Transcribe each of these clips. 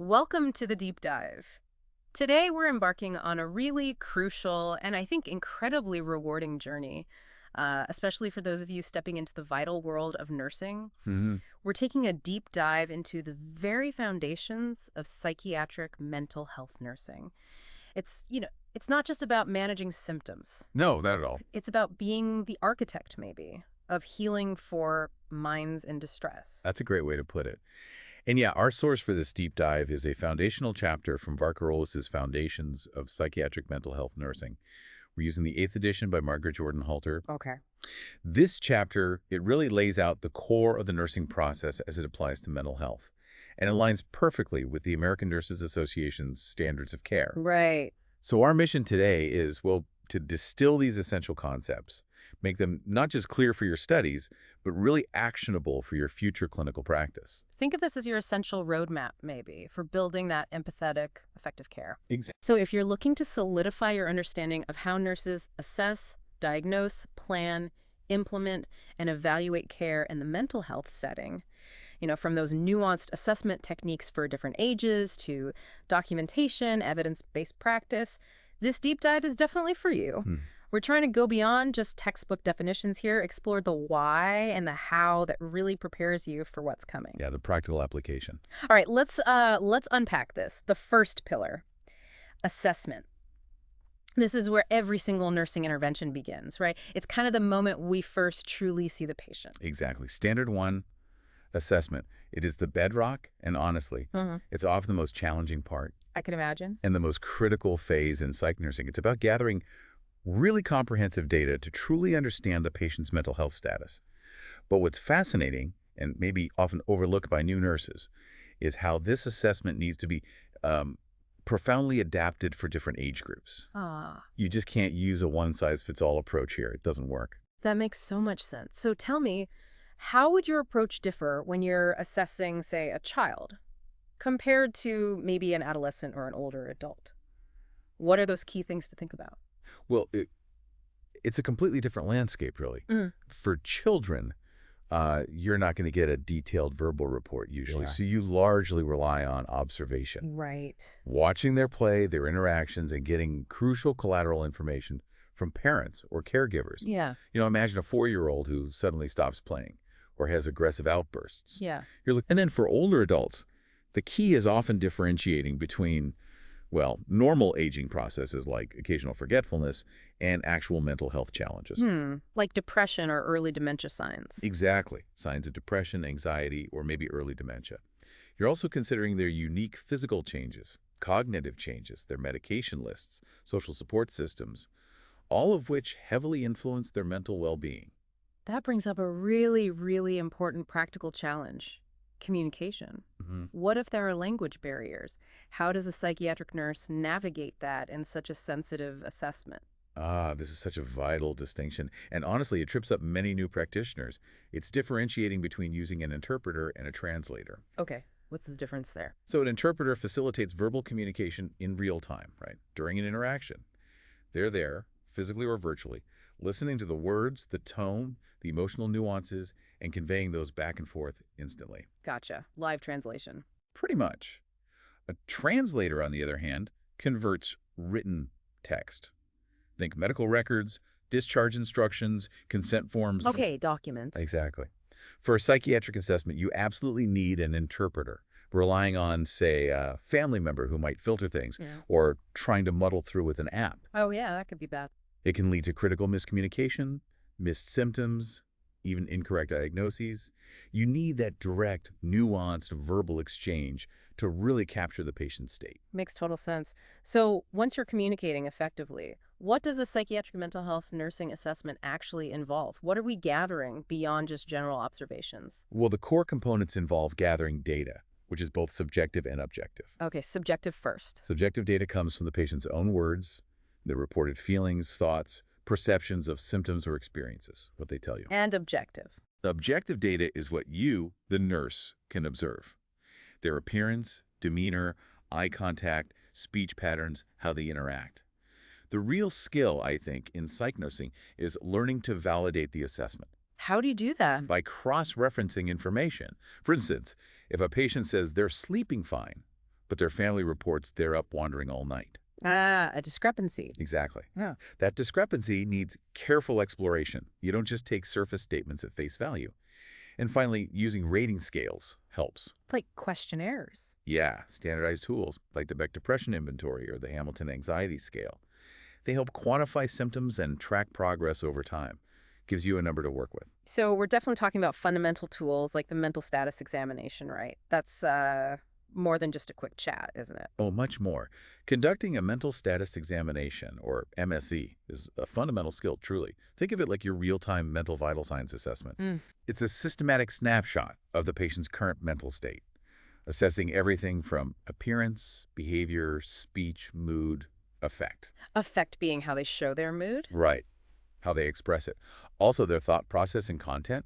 Welcome to the deep dive. Today we're embarking on a really crucial and I think incredibly rewarding journey, especially for those of you stepping into the vital world of nursing. Hmm. We're taking a deep dive into the very foundations of psychiatric mental health nursing. It's not just about managing symptoms. No, not at all. It's about being the architect, maybe, of healing for minds in distress. That's a great way to put it. And yeah, our source for this deep dive is a foundational chapter from Varkarolis's Foundations of Psychiatric Mental Health Nursing. We're using the 8th edition by Margaret Jordan Halter. Okay. This chapter, it really lays out the core of the nursing process as it applies to mental health, and aligns perfectly with the American Nurses Association's standards of care. Right. So our mission today is, well, to distill these essential concepts, make them not just clear for your studies, but really actionable for your future clinical practice. Think of this as your essential roadmap, maybe, for building that empathetic, effective care. Exactly. So if you're looking to solidify your understanding of how nurses assess, diagnose, plan, implement, and evaluate care in the mental health setting, from those nuanced assessment techniques for different ages to documentation, evidence-based practice, this deep dive is definitely for you. We're trying to go beyond just textbook definitions here, explore the why and the how that really prepares you for what's coming. Yeah, the practical application. All right, let's unpack this. The first pillar, assessment. This is where every single nursing intervention begins, right? It's kind of the moment we first truly see the patient. Exactly. Standard 1, assessment. It is the bedrock, and honestly, it's often the most challenging part I can imagine. and the most critical phase in psych nursing. It's about gathering really comprehensive data to truly understand the patient's mental health status. But what's fascinating, and maybe often overlooked by new nurses, is how this assessment needs to be profoundly adapted for different age groups. Ah, You just can't use a one-size-fits-all approach here. It doesn't work. that makes so much sense. So tell me, how would your approach differ when you're assessing, say, a child, compared to maybe an adolescent or an older adult? What are those key things to think about? Well, it's a completely different landscape, really. For children, you're not going to get a detailed verbal report usually, Sure. so you largely rely on observation. Right. Watching their play, their interactions, and getting crucial collateral information from parents or caregivers. Yeah. Imagine a 4-year-old who suddenly stops playing or has aggressive outbursts. Yeah. And then for older adults, the key is often differentiating between, well, normal aging processes like occasional forgetfulness and actual mental health challenges. Like depression or early dementia signs. Exactly. Signs of depression, anxiety, or maybe early dementia. You're also considering their unique physical changes, cognitive changes, their medication lists, social support systems, all of which heavily influence their mental well-being. That brings up a really, really important practical challenge. Communication. What if there are language barriers? How does a psychiatric nurse navigate that in such a sensitive assessment? This is such a vital distinction. And honestly, it trips up many new practitioners. It's differentiating between using an interpreter and a translator. Okay, what's the difference there? So an interpreter facilitates verbal communication in real time, right, during an interaction. They're there, physically or virtually, listening to the words, the tone, the emotional nuances, and conveying those back and forth instantly. Gotcha. Live translation. Pretty much. A translator, on the other hand, converts written text. Think medical records, discharge instructions, consent forms. Okay, documents. Exactly. For a psychiatric assessment, you absolutely need an interpreter, relying on, say, a family member who might filter things, or trying to muddle through with an app. Oh, yeah, that could be bad. It can lead to critical miscommunication, missed symptoms, even incorrect diagnoses. You need that direct, nuanced verbal exchange to really capture the patient's state. Makes total sense. So once you're communicating effectively, what does a psychiatric mental health nursing assessment actually involve? What are we gathering beyond just general observations? Well, the core components involve gathering data, which is both subjective and objective. Okay, subjective first. Subjective data comes from the patient's own words, their reported feelings, thoughts, perceptions of symptoms or experiences, what they tell you. And objective. The objective data is what you, the nurse, can observe. Their appearance, demeanor, eye contact, speech patterns, how they interact. The real skill, I think, in psych nursing is learning to validate the assessment. How do you do that? By cross-referencing information. For instance, if a patient says they're sleeping fine, but their family reports they're up wandering all night. Ah, a discrepancy. Exactly. Yeah. That discrepancy needs careful exploration. You don't just take surface statements at face value. And finally, using rating scales helps. Like questionnaires. Yeah, standardized tools like the Beck Depression Inventory or the Hamilton Anxiety Scale. They help quantify symptoms and track progress over time. Gives you a number to work with. So we're definitely talking about fundamental tools like the mental status examination, right? That's more than just a quick chat, isn't it? Oh, much more. Conducting a mental status examination, or MSE, is a fundamental skill, truly. Think of it like your real-time mental vital signs assessment. It's a systematic snapshot of the patient's current mental state, assessing everything from appearance, behavior, speech, mood, affect. Affect being how they show their mood? Right. How they express it. Also, their thought process and content,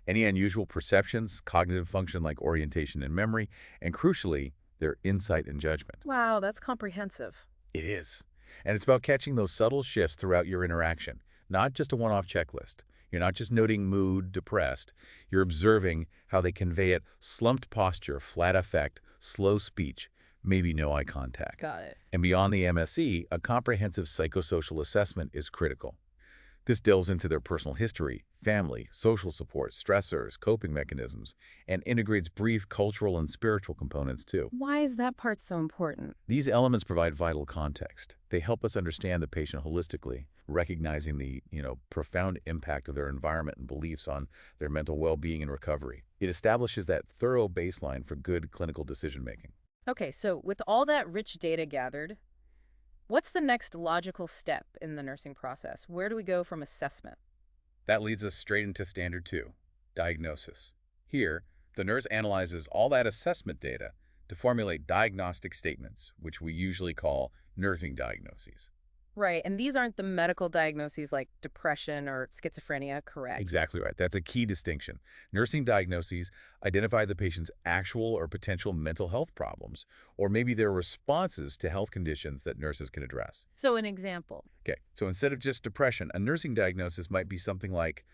any unusual perceptions, cognitive function like orientation and memory, and crucially, their insight and judgment. Wow, that's comprehensive. It is. And it's about catching those subtle shifts throughout your interaction, not just a one-off checklist. You're not just noting mood, depressed. You're observing how they convey it: slumped posture, flat affect, slow speech, maybe no eye contact. Got it. And beyond the MSE, a comprehensive psychosocial assessment is critical. This delves into their personal history, family, social support, stressors, coping mechanisms, and integrates brief cultural and spiritual components too. Why is that part so important? These elements provide vital context. They help us understand the patient holistically, recognizing the, profound impact of their environment and beliefs on their mental well-being and recovery. It establishes that thorough baseline for good clinical decision-making. Okay, so with all that rich data gathered, what's the next logical step in the nursing process? Where do we go from assessment? That leads us straight into standard 2, diagnosis. Here, the nurse analyzes all that assessment data to formulate diagnostic statements, which we usually call nursing diagnoses. Right, and these aren't the medical diagnoses like depression or schizophrenia, correct? Exactly right. That's a key distinction. Nursing diagnoses identify the patient's actual or potential mental health problems, or maybe their responses to health conditions that nurses can address. So an example. Okay, so instead of just depression, a nursing diagnosis might be something like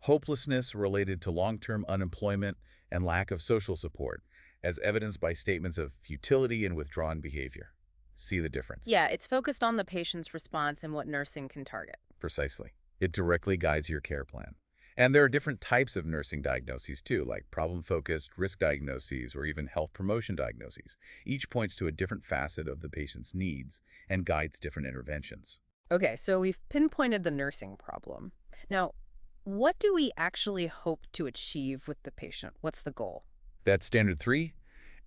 hopelessness related to long-term unemployment and lack of social support, as evidenced by statements of futility and withdrawn behavior. See the difference? Yeah, it's focused on the patient's response and what nursing can target. Precisely. It directly guides your care plan. And there are different types of nursing diagnoses too, like problem-focused, risk diagnoses, or even health promotion diagnoses. Each points to a different facet of the patient's needs and guides different interventions. Okay, so we've pinpointed the nursing problem. Now, what do we actually hope to achieve with the patient? What's the goal? That's standard 3.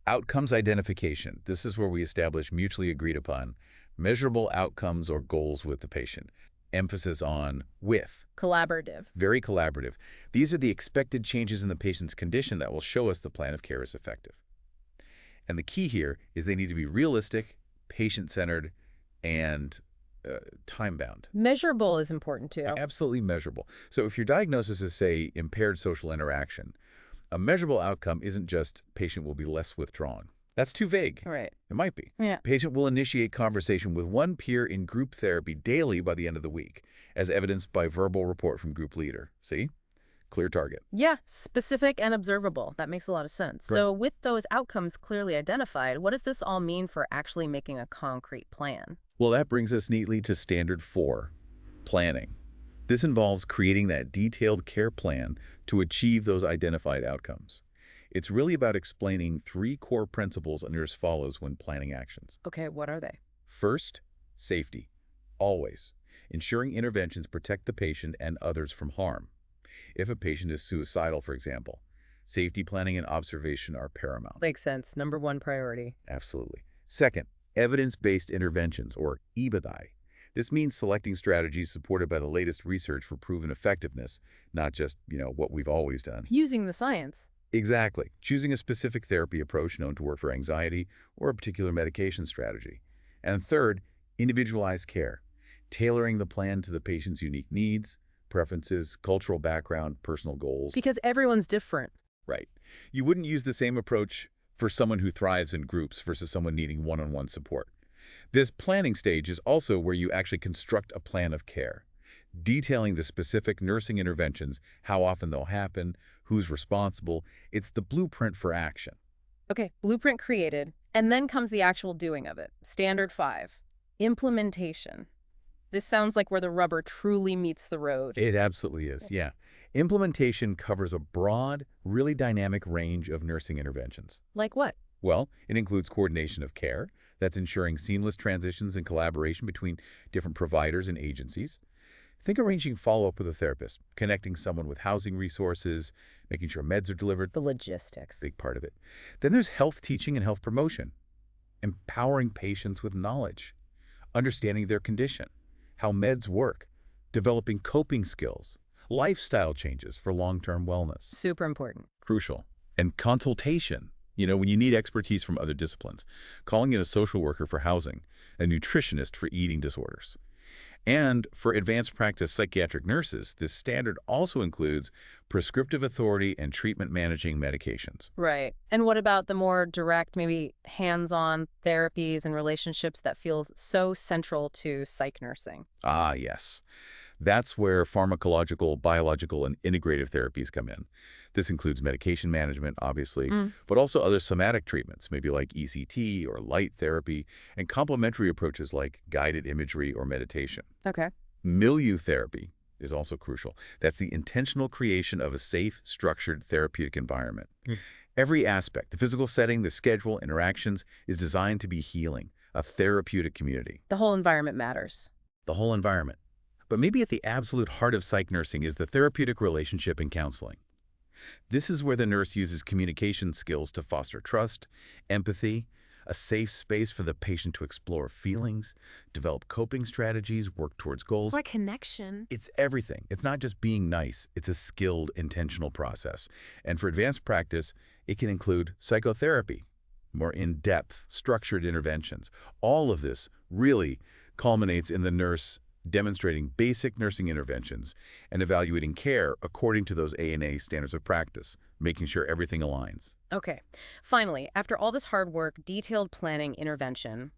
Outcomes identification. This is where we establish mutually agreed upon measurable outcomes or goals with the patient. Emphasis on with. Collaborative. Very collaborative. These are the expected changes in the patient's condition that will show us the plan of care is effective. And the key here is they need to be realistic, patient-centered, and time-bound. Measurable is important too. Absolutely measurable. So if your diagnosis is, say, impaired social interaction, a measurable outcome isn't just patient will be less withdrawn. That's too vague. Right. It might be. Yeah. Patient will initiate conversation with one peer in group therapy daily by the end of the week, as evidenced by verbal report from group leader. See? Clear target. Yeah, specific and observable. That makes a lot of sense. Right. So with those outcomes clearly identified, what does this all mean for actually making a concrete plan? Well, that brings us neatly to standard 4, planning. This involves creating that detailed care plan to achieve those identified outcomes. It's really about explaining 3 core principles a nurse follows when planning actions. Okay, what are they? First, safety. Always. Ensuring interventions protect the patient and others from harm. If a patient is suicidal, for example, safety planning and observation are paramount. Makes sense. Number 1 priority. Absolutely. Second, evidence-based interventions, or EBIDI. This means selecting strategies supported by the latest research for proven effectiveness, not just, what we've always done. Using the science. Exactly. Choosing a specific therapy approach known to work for anxiety or a particular medication strategy. And third, individualized care. Tailoring the plan to the patient's unique needs, preferences, cultural background, personal goals. Because everyone's different. Right. You wouldn't use the same approach for someone who thrives in groups versus someone needing one-on-one support. This planning stage is also where you actually construct a plan of care, detailing the specific nursing interventions, how often they'll happen, who's responsible. It's the blueprint for action. Okay, blueprint created, and then comes the actual doing of it. Standard 5, implementation. This sounds like where the rubber truly meets the road. It absolutely is, yeah. Implementation covers a broad, really dynamic range of nursing interventions. Like what? Well, it includes coordination of care. That's ensuring seamless transitions and collaboration between different providers and agencies. Think arranging follow-up with a therapist, connecting someone with housing resources, making sure meds are delivered, The logistics. big part of it. Then there's health teaching and health promotion, empowering patients with knowledge, understanding their condition, how meds work, developing coping skills, lifestyle changes for long-term wellness. Super important. Crucial. And consultation. When you need expertise from other disciplines, calling in a social worker for housing, a nutritionist for eating disorders. And for advanced practice psychiatric nurses, this standard also includes prescriptive authority and treatment managing medications. Right. And what about the more direct, maybe hands-on therapies and relationships that feel so central to psych nursing? Ah, yes. That's where pharmacological, biological, and integrative therapies come in. This includes medication management, obviously, but also other somatic treatments, maybe like ECT or light therapy, and complementary approaches like guided imagery or meditation. Okay. Milieu therapy is also crucial. That's the intentional creation of a safe, structured therapeutic environment. Every aspect, the physical setting, the schedule, interactions, is designed to be healing, a therapeutic community. The whole environment matters. The whole environment. But maybe at the absolute heart of psych nursing is the therapeutic relationship in counseling. This is where the nurse uses communication skills to foster trust, empathy, a safe space for the patient to explore feelings, develop coping strategies, work towards goals. What connection? It's everything. It's not just being nice. It's a skilled, intentional process. And for advanced practice, it can include psychotherapy, more in-depth, structured interventions. All of this really culminates in the nurse demonstrating basic nursing interventions and evaluating care according to those ANA standards of practice, making sure everything aligns. Okay. Finally, after all this hard work, detailed planning, intervention,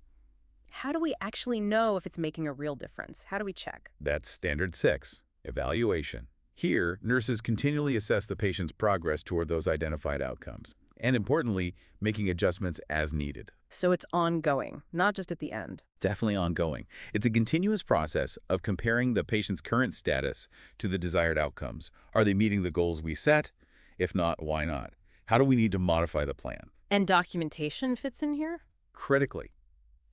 how do we actually know if it's making a real difference? How do we check? That's standard 6, evaluation. Here, nurses continually assess the patient's progress toward those identified outcomes, and importantly, making adjustments as needed. So it's ongoing, not just at the end. Definitely ongoing. It's a continuous process of comparing the patient's current status to the desired outcomes. Are they meeting the goals we set? If not, why not? How do we need to modify the plan? And documentation fits in here? Critically,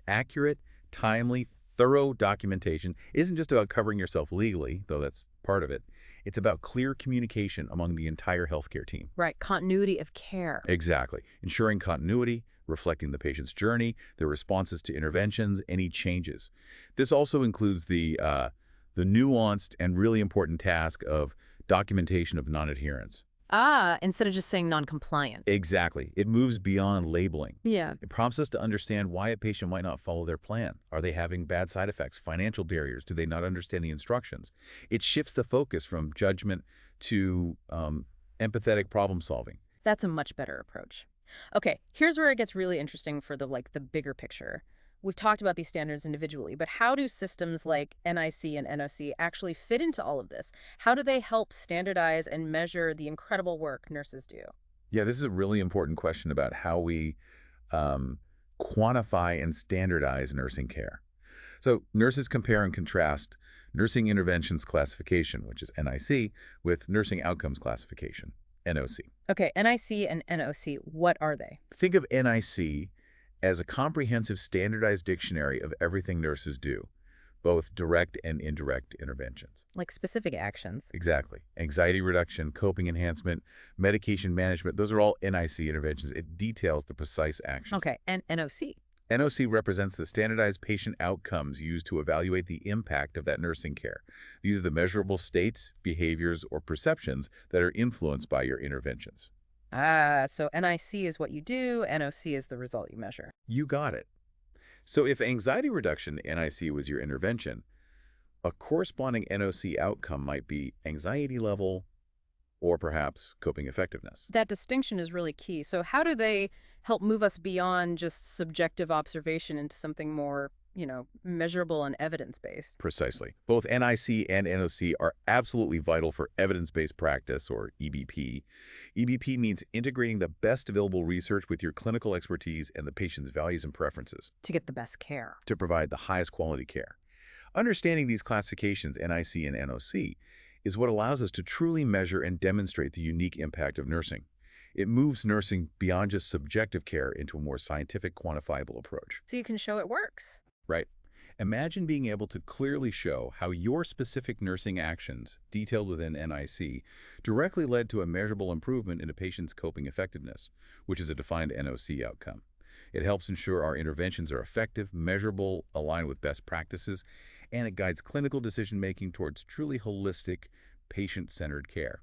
accurate, timely, thorough documentation isn't just about covering yourself legally, though that's part of it. It's about clear communication among the entire healthcare team. Right, continuity of care. Exactly. Ensuring continuity, reflecting the patient's journey, their responses to interventions, any changes. This also includes the nuanced and really important task of documentation of non-adherence. Instead of just saying non-compliant. Exactly. It moves beyond labeling. Yeah. It prompts us to understand why a patient might not follow their plan. Are they having bad side effects, financial barriers? Do they not understand the instructions? It shifts the focus from judgment to empathetic problem solving. That's a much better approach. Okay, here's where it gets really interesting for the bigger picture. We've talked about these standards individually, but how do systems like NIC and NOC actually fit into all of this? How do they help standardize and measure the incredible work nurses do? Yeah, this is a really important question about how we quantify and standardize nursing care. So nurses compare and contrast nursing interventions classification, which is NIC, with nursing outcomes classification, NOC. Okay, NIC and NOC, what are they? Think of NIC as a comprehensive standardized dictionary of everything nurses do, both direct and indirect interventions. Like specific actions. Exactly. Anxiety reduction, coping enhancement, medication management, those are all NIC interventions. It details the precise actions. Okay, and NOC? NOC represents the standardized patient outcomes used to evaluate the impact of that nursing care. These are the measurable states, behaviors, or perceptions that are influenced by your interventions. So NIC is what you do, NOC is the result you measure. You got it. So if anxiety reduction, NIC, was your intervention, a corresponding NOC outcome might be anxiety level or perhaps coping effectiveness. That distinction is really key. So how do they help move us beyond just subjective observation into something more, measurable and evidence-based. Precisely. Both NIC and NOC are absolutely vital for evidence-based practice, or EBP. EBP means integrating the best available research with your clinical expertise and the patient's values and preferences To get the best care. to provide the highest quality care. Understanding these classifications, NIC and NOC, is what allows us to truly measure and demonstrate the unique impact of nursing. It moves nursing beyond just subjective care into a more scientific, quantifiable approach. So you can show it works. Right. Imagine being able to clearly show how your specific nursing actions, detailed within NIC, directly led to a measurable improvement in a patient's coping effectiveness, which is a defined NOC outcome. It helps ensure our interventions are effective, measurable, aligned with best practices, and it guides clinical decision-making towards truly holistic, patient-centered care.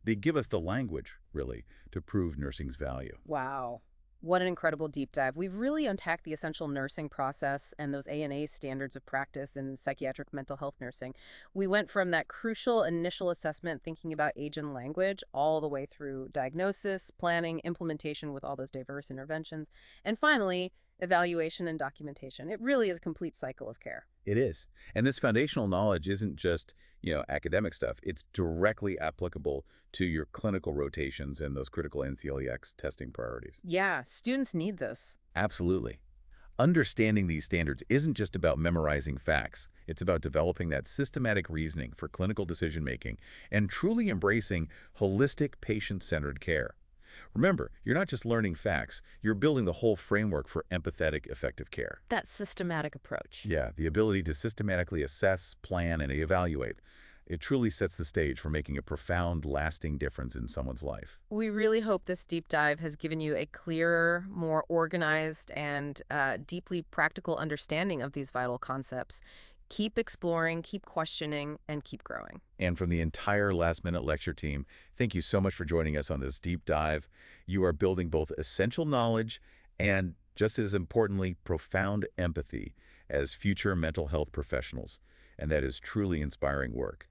They give us the language, really, to prove nursing's value. Wow. What an incredible deep dive. We've really unpacked the essential nursing process and those ANA standards of practice in psychiatric mental health nursing. We went from that crucial initial assessment, thinking about age and language, all the way through diagnosis, planning, implementation with all those diverse interventions, and finally, evaluation and documentation. It really is a complete cycle of care. It is. And this foundational knowledge isn't just, academic stuff. It's directly applicable to your clinical rotations and those critical NCLEX testing priorities. Yeah, students need this. Absolutely. Understanding these standards isn't just about memorizing facts. It's about developing that systematic reasoning for clinical decision-making and truly embracing holistic, patient-centered care. Remember, you're not just learning facts, you're building the whole framework for empathetic, effective care. That systematic approach. Yeah, the ability to systematically assess, plan, and evaluate. It truly sets the stage for making a profound, lasting difference in someone's life. We really hope this deep dive has given you a clearer, more organized, and deeply practical understanding of these vital concepts. Keep exploring, keep questioning, and keep growing. And from the entire Last Minute Lecture team, thank you so much for joining us on this deep dive. You are building both essential knowledge and, just as importantly, profound empathy as future mental health professionals. And that is truly inspiring work.